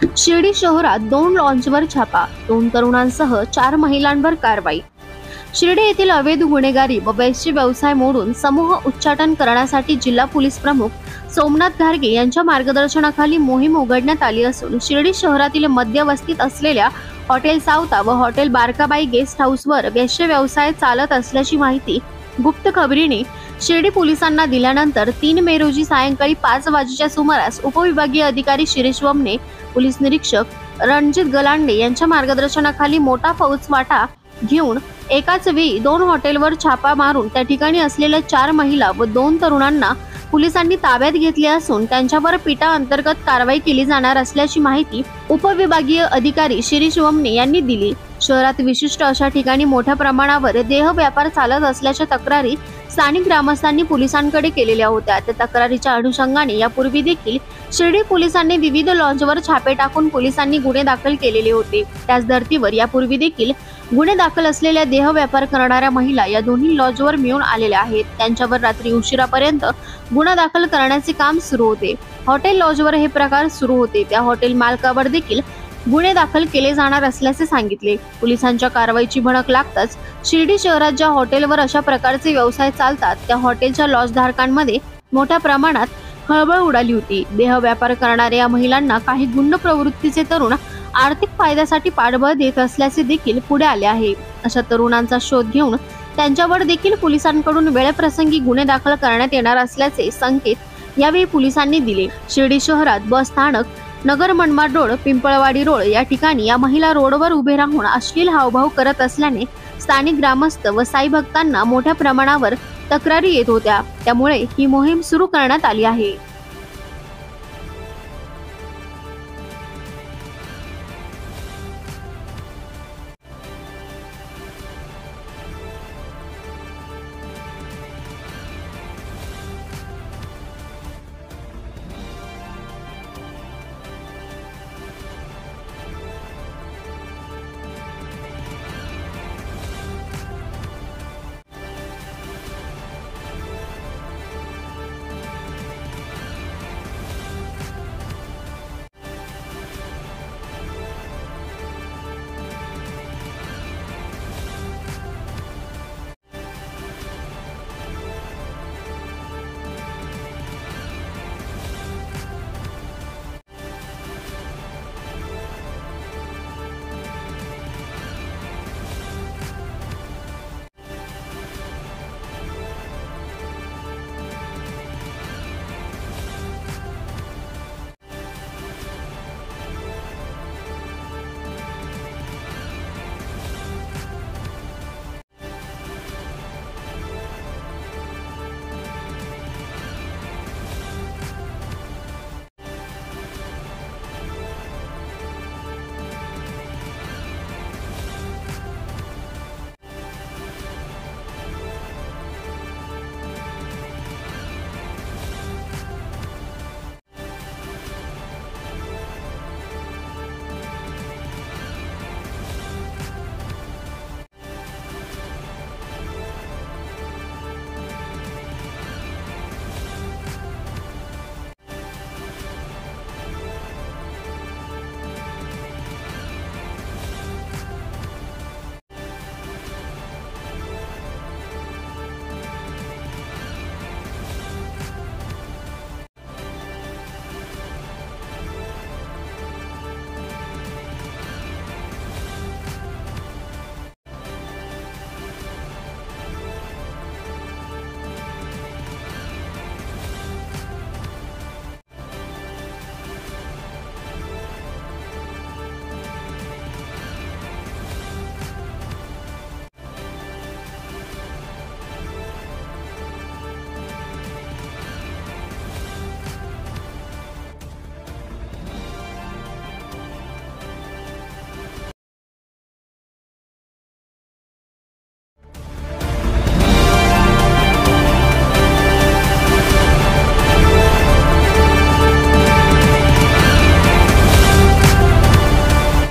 शिर्डी शहरात 2 लॉन्चवर छापा, 2 तरुणांसह 4 महिलांवर कारवाई। शिर्डी येथील अवैध गुन्हेगारी व वेश्या व्यवसाय मोडून समूह उच्चाटन करण्यासाठी जिल्हा पोलीस प्रमुख सोमनाथ घारगे यांच्या मार्गदर्शनाखाली मोहीम उघडण्यात आली असून शिर्डी शहरातील मध्यवस्तीत असलेल्या हॉटेल सावता व हॉटेल बारकाबाई गेस्ट हाऊसवर वेश्या व्यवसाय चालत असल्याची माहिती गुप्त खबरीने शिर्डी पोलिसांना दिल्यानंतर 3 मे रोजी सायंकाळी 5 वाजेच्या सुमारास उपविभागीय अधिकारी शिरीष वमने, पोलीस निरीक्षक रणजित गलांडे यांच्या मार्गदर्शनाखाली मोठा फौजफाटा घेऊन एकाच वेळी 2 हॉटेलवर छापा मारून त्या ठिकाणी असलेल्या 4 महिला व 2 तरुणांना पोलिसांनी ताब्यात घेतले असून त्यांच्यावर पिटा अंतर्गत कारवाई केली जाणार असल्याची माहिती उपविभागीय अधिकारी शिरीष वमने यांनी दिली। शहरात विशिष्ट अशा ठिकाणी मोठ्या प्रमाणावर देह व्यापार चालत असल्याच्या तक्रारी स्थानिक ग्रामस्थांनी पोलिसांकडे केलेल्या होत्या। त्या तक्रारीच्या अनुषंगाने यापूर्वी देखील शिर्डी पोलिसांनी विविध लॉन्चवर छापे टाकून पोलिसांनी गुन्हे दाखल केलेले होते। त्याच धर्तीवर यापूर्वी देखील गुन्हे दाखल असलेल्या देह व्यापार करणाऱ्या महिला या दोन्ही लॉन्चवर मिळून आलेल्या आहेत। त्यांच्यावर रात्री उशिरापर्यंत गुन्हा दाखल करण्याचे काम सुरू होते। हॉटेल लॉन्चवर हे प्रकार सुरू होते। त्या हॉटेल मालकावर देखील गुन्हे दाखल केले जाणार असल्याचे सांगितले। पोलिसांच्या कारवाईची भणक लागताच शिर्डी शहरात ज्या हॉटेलवर अशा प्रकारचे व्यवसाय चालतात त्या हॉटेलच्या लॉजधारकांमध्ये मोठ्या प्रमाणात खळबळ उडाली होती। देह व्यापार करणाऱ्या या महिलांना काही गुंड प्रवृत्तीचे तरुण आर्थिक फायद्यासाठी पाठबळ देत असल्याचे देखील पुढे आले आहे। अशा तरुणांचा शोध घेऊन त्यांच्यावर देखील पोलिसांकडून वेळप्रसंगी गुन्हे दाखल करण्यात येणार असल्याचे संकेत यावेळी पोलिसांनी दिले। शिर्डी शहरात बस स्थानक, नगर मनमाड रोड, पिंपळवाडी रोड या ठिकाणी या महिला रोडवर उभे राहून अश्लील हावभाव करत असल्याने स्थानिक ग्रामस्थ व साई भक्तांना मोठ्या प्रमाणावर तक्रारी येत होत्या। त्यामुळे ही मोहीम सुरू करण्यात आली आहे।